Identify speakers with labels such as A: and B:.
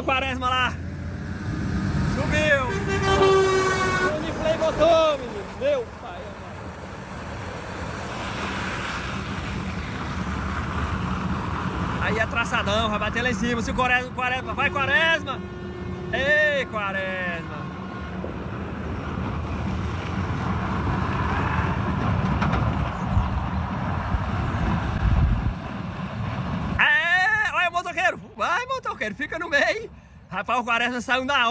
A: Quaresma lá. Subiu. O Uniflay botou, menino. Meu pai. Aí é traçadão, vai bater lá em cima. Se o Quaresma, vai Quaresma. Ei, Quaresma. É, olha o motoqueiro. Vai, motoqueiro, fica no meio. Rapaz, o Quaresma saiu na hora.